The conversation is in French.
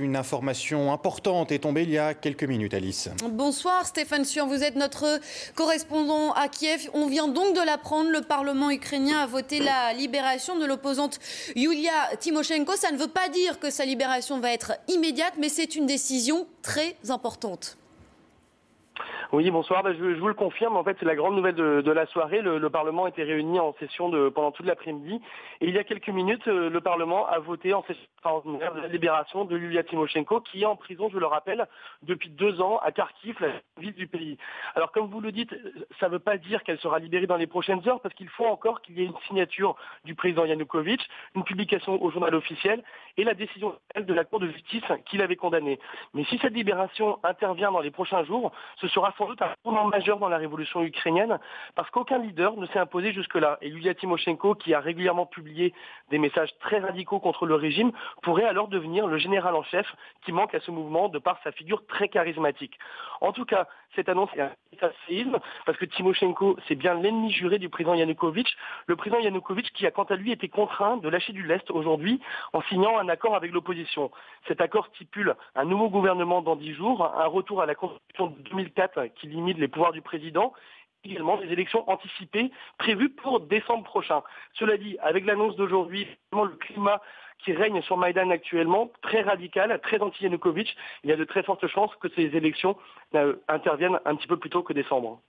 Une information importante est tombée il y a quelques minutes, Alice. Bonsoir Stéphane Suan, vous êtes notre correspondant à Kiev. On vient donc de l'apprendre, le Parlement ukrainien a voté la libération de l'opposante Yulia Tymoshenko. Ça ne veut pas dire que sa libération va être immédiate, mais c'est une décision très importante. Oui, bonsoir. Je vous le confirme. En fait, c'est la grande nouvelle de la soirée. Le Parlement était réuni en session pendant toute l'après-midi. Et il y a quelques minutes, le Parlement a voté en session extraordinaire la libération de Yulia Tymoshenko, qui est en prison, je le rappelle, depuis 2 ans à Kharkiv, la ville du pays. Alors, comme vous le dites, ça ne veut pas dire qu'elle sera libérée dans les prochaines heures, parce qu'il faut encore qu'il y ait une signature du président Yanukovych, une publication au journal officiel et la décision de la Cour de justice qui l'avait condamnée. Mais si cette libération intervient dans les prochains jours, ce sera sans doute un tournant majeur dans la révolution ukrainienne, parce qu'aucun leader ne s'est imposé jusque-là. Et Yulia Tymoshenko, qui a régulièrement publié des messages très radicaux contre le régime, pourrait alors devenir le général en chef qui manque à ce mouvement de par sa figure très charismatique. En tout cas, cette annonce est un séisme, parce que Tymoshenko, c'est bien l'ennemi juré du président Yanukovych. Le président Yanukovych qui a quant à lui été contraint de lâcher du lest aujourd'hui en signant un accord avec l'opposition. Cet accord stipule un nouveau gouvernement dans 10 jours, un retour à la constitution de 2004 qui limite les pouvoirs du président, également des élections anticipées prévues pour décembre prochain. Cela dit, avec l'annonce d'aujourd'hui, le climat qui règne sur Maïdan actuellement, très radical, très anti-Yanukovych, il y a de très fortes chances que ces élections interviennent un petit peu plus tôt que décembre.